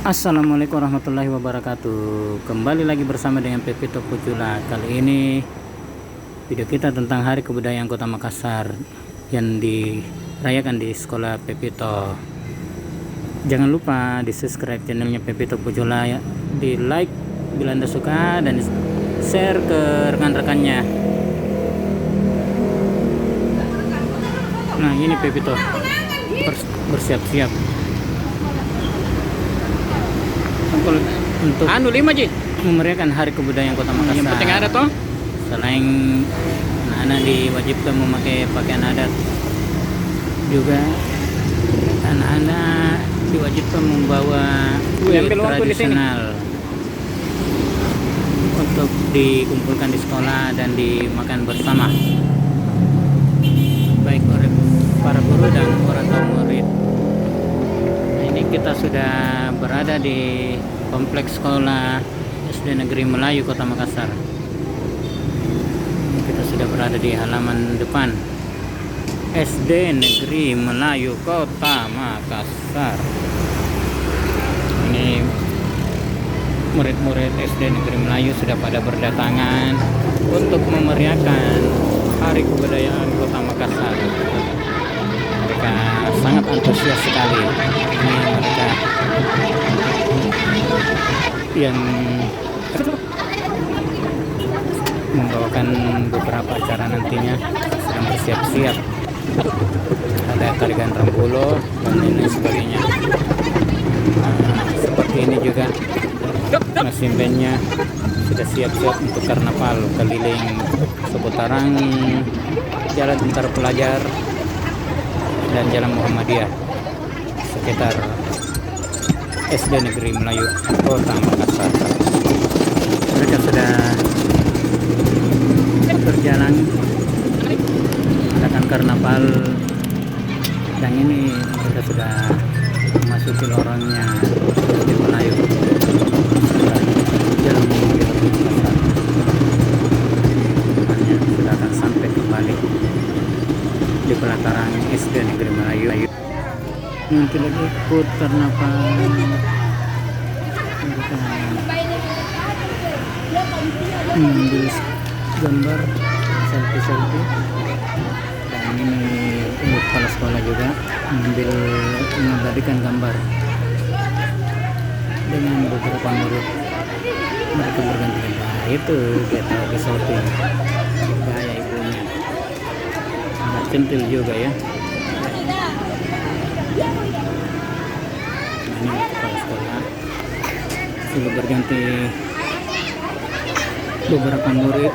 Assalamualaikum warahmatullahi wabarakatuh. Kembali lagi bersama dengan Pepito Pucula. Kali ini video kita tentang Hari Kebudayaan Kota Makassar yang dirayakan di sekolah Pepito. Jangan lupa di subscribe channelnya Pepito Pucula ya, di like bila Anda suka, dan share ke rekan-rekannya. Nah, ini Pepito bersiap-siap untuk memeriahkan Hari Kebudayaan Kota Makassar. Yang penting ada toh. Selain anak-anak diwajibkan memakai pakaian adat, juga anak-anak diwajibkan membawa kue tradisional untuk dikumpulkan di sekolah dan dimakan bersama, baik oleh para guru dan orang tua murid. Nah, ini kita sudah berada di kompleks sekolah SD Negeri Melayu Kota Makassar. Kita sudah berada di halaman depan SD Negeri Melayu Kota Makassar. Ini murid-murid SD Negeri Melayu sudah pada berdatangan untuk memeriahkan Hari Kebudayaan Kota Makassar. Mereka sangat antusias sekali. Ini mereka yang membawakan beberapa acara nantinya, sedang bersiap-siap. Ada tarian rambulo dan lain sebagainya. Seperti ini juga mesin bandnya sudah siap-siap untuk karnaval keliling seputaran Jalan Tentara Pelajar dan Jalan Muhammadiyah sekitar SD Negeri Melayu Kota Makassar. Mereka sudah berjalan mengadakan karnaval, dan ini mereka sudah memasuki lorongnya SD Melayu Jalan Muhammadiyah Makassar. Depannya sudah akan sampai kembali di pelataran SD Negeri Melayu. Nanti lagi ikut karnaval, mereka mengambil gambar selfie, dan ini untuk kepala sekolah juga mengabadikan gambar dengan beberapa murid. Mereka berganti-ganti. Nah, itu kita lagi shooting, gaya ibunya agak centil juga ya. Ini kepala sekolah sudah berganti, beberapa murid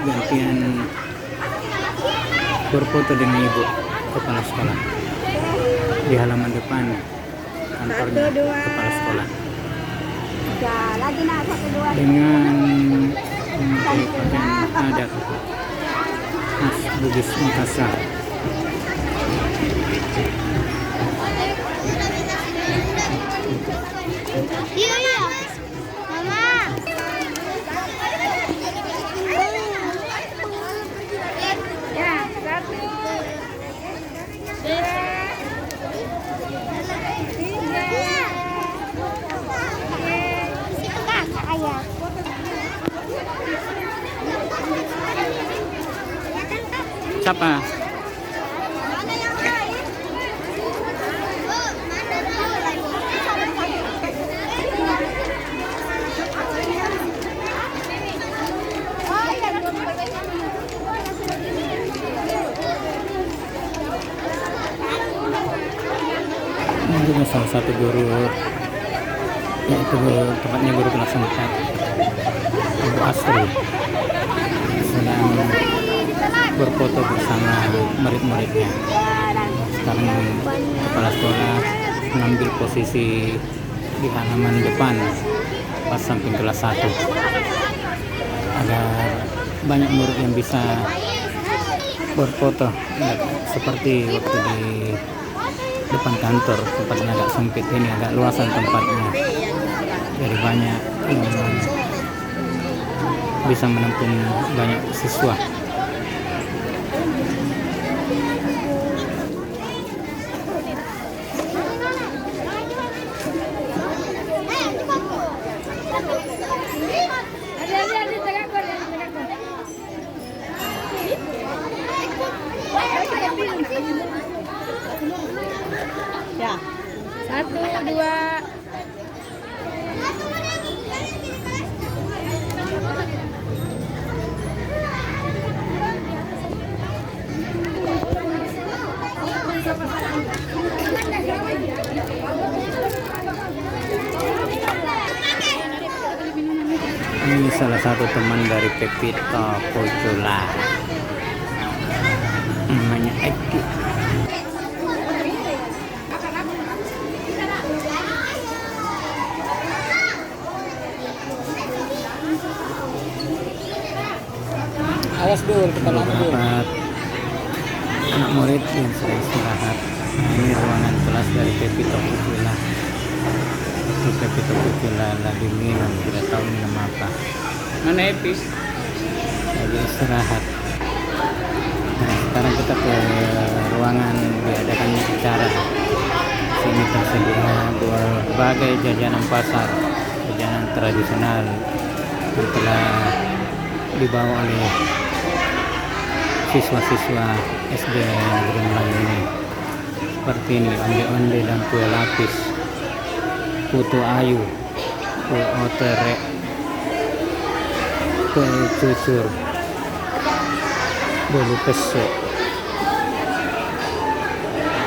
gantian berfoto dengan ibu kepala sekolah di halaman depan kantornya kepala sekolah dengan memakai pakaian adat khas Bugis Makassar. Iya, Mama. Ya, satu. Siapa? Ini juga salah satu guru, yaitu tepatnya guru kelas 4, Ibu Astri, sedang berfoto bersama murid-muridnya. Sekarang kepala sekolah mengambil posisi di halaman depan pas samping kelas 1 agar banyak murid yang bisa berfoto, seperti waktu di depan kantor. Tempatnya agak sempit, ini agak luasan tempatnya, jadi banyak yang bisa menampung banyak siswa. Satu, dua. Ini salah satu teman dari Pepito Pucula, namanya Eki. Awas dulu, kita lama dulu. Beberapa anak murid yang sedang istirahat. Ini ruangan kelas dari Pepito Pucula. Itu Pepito Pucula lagi minum, tidak tahu minum apa. Mana Epi? Lagi istirahat. Nah, sekarang kita ke ruangan diadakannya acara. Sini tersedia berbagai jajanan pasar, jajanan tradisional yang telah dibawa oleh siswa-siswa SD Negeri Melayu ini. Seperti ini, onde-onde dan kue lapis, putu ayu, kue otere, kue cucur, bolu pesek,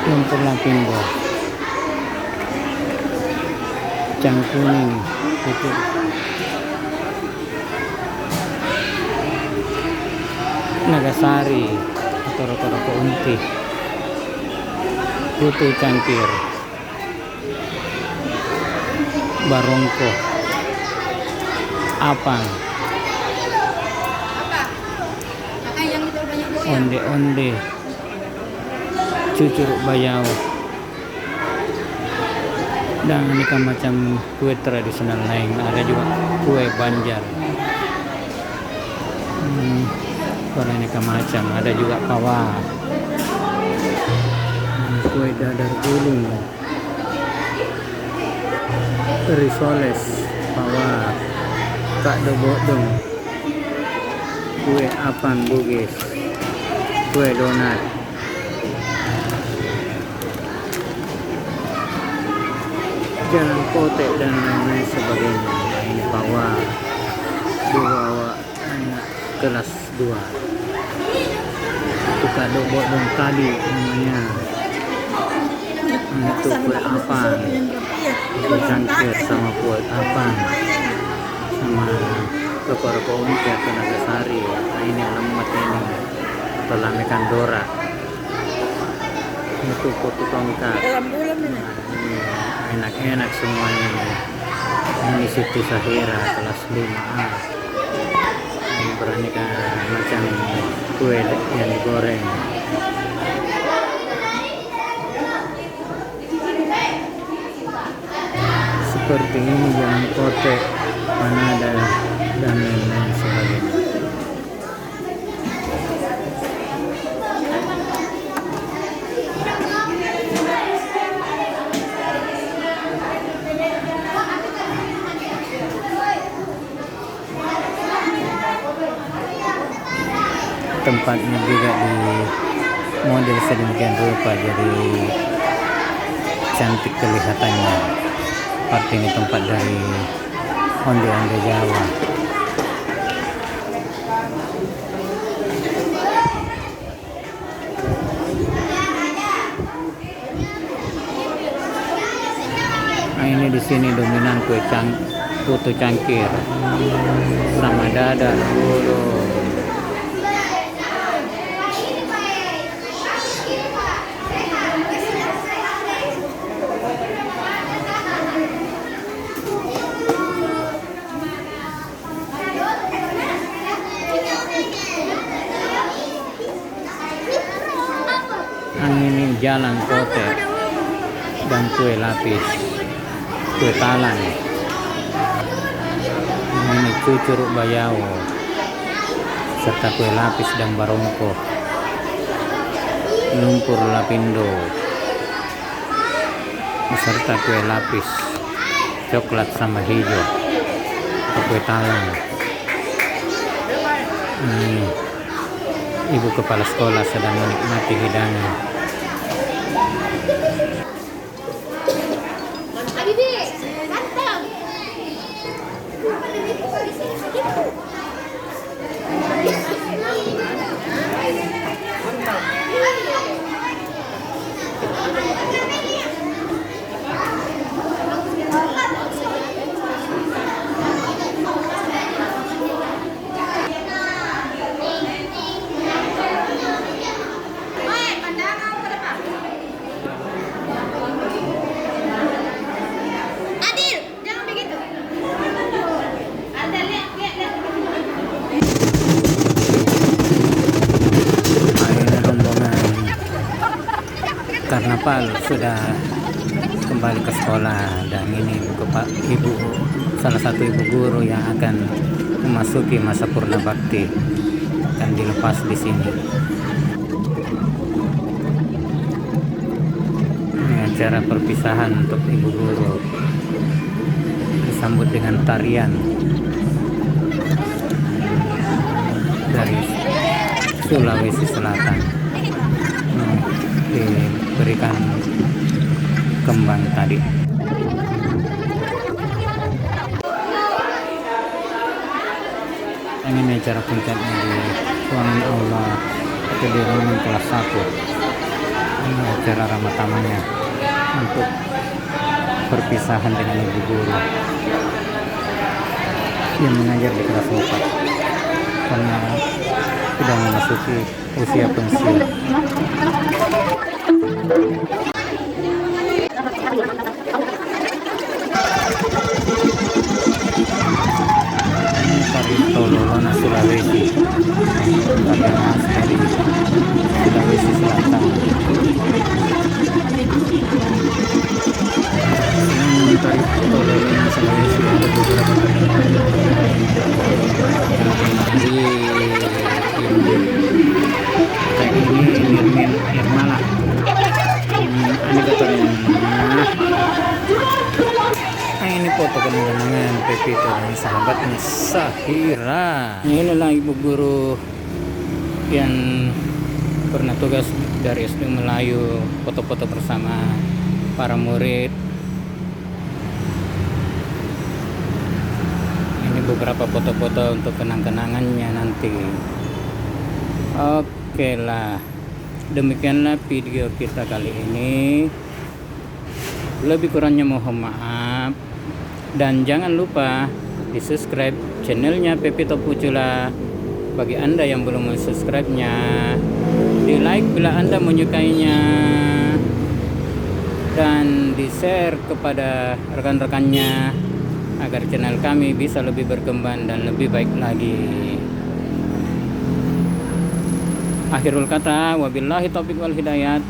lumpur lapindo, cang kuning, putu nagasari atau roko-roko unti, putu cangkir, barongko, apang, onde-onde, cucur bayau, dan aneka macam kue tradisional lain. Ada juga kue Banjar, aneka macam. Ada juga pawa, kue dadar gulung, risoles, pawa, kak dobodong, kue apang bugis, kue donat, jalan potek dan lain-lain sebagainya. Ini pawa dibawa anak kelas 2. Itu kak dobodong tadi namanya. Itu kue apang, kue cangkir sama kue apang, sama roko-roko unti atau nagasari. Nah, ini lemat ini atau lamekan dora. Itu putu tongkat. Nah, ini enak-enak semuanya. Ini Siti Sahira kelas 5A. Ini beraneka macam kue yang digoreng. Seperti ini jalan potek, panada dan lain-lain sebagainya. Tempatnya juga di model sedemikian rupa jadi cantik kelihatannya. Seperti ini tempat dari onde-onde Jawa. Nah, ini di sini dominan kue putu cangkir sama dadar gulung. Ini jalan potek dan kue lapis, kue talang. Ini cucur bayau serta kue lapis dan barongko, lumpur lapindo serta kue lapis coklat sama hijau atau kue talang. Ibu kepala sekolah sedang menikmati hidangan. Nopal sudah kembali ke sekolah, dan ini salah satu ibu guru yang akan memasuki masa purna bakti akan dilepas di sini. Ini acara perpisahan untuk ibu guru, disambut dengan tarian dari Sulawesi Selatan. Diberikan kembang tadi. Ini acara puncaknya di ruangan aula atau di ruangan kelas 1. Ini acara ramah-tamahnya untuk perpisahan dengan ibu guru yang mengajar di kelas 4 karena sudah memasuki usia pensiun. Tari Tololona Sulawesi, tarian khas dari Sulawesi Selatan. Selain tari Tololona Sulawesi, ada beberapa tari ini Nirmala. Ini katanya. Ini foto kenangan Pepito dan sahabatnya Sahira. Inilah ibu guru yang pernah tugas dari SD Melayu, foto-foto bersama para murid. Ini beberapa foto-foto untuk kenang-kenangannya nanti. Oke lah, demikianlah video kita kali ini. Lebih kurangnya mohon maaf. Dan jangan lupa di subscribe channelnya Pepito Pucula bagi Anda yang belum subscribe-nya, di like bila Anda menyukainya, dan di share kepada rekan-rekannya agar channel kami bisa lebih berkembang dan lebih baik lagi. Akhirul kata, wabillahi taufiq wal hidayat.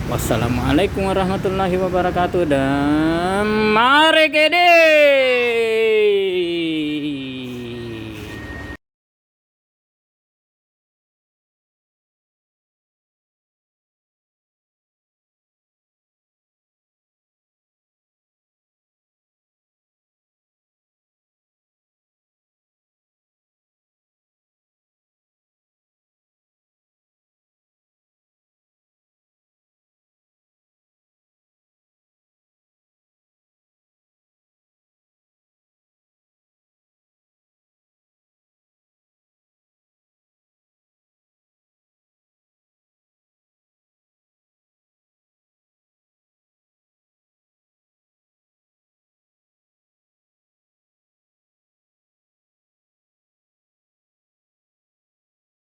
Wassalamualaikum warahmatullahi wabarakatuh, dan mari kede.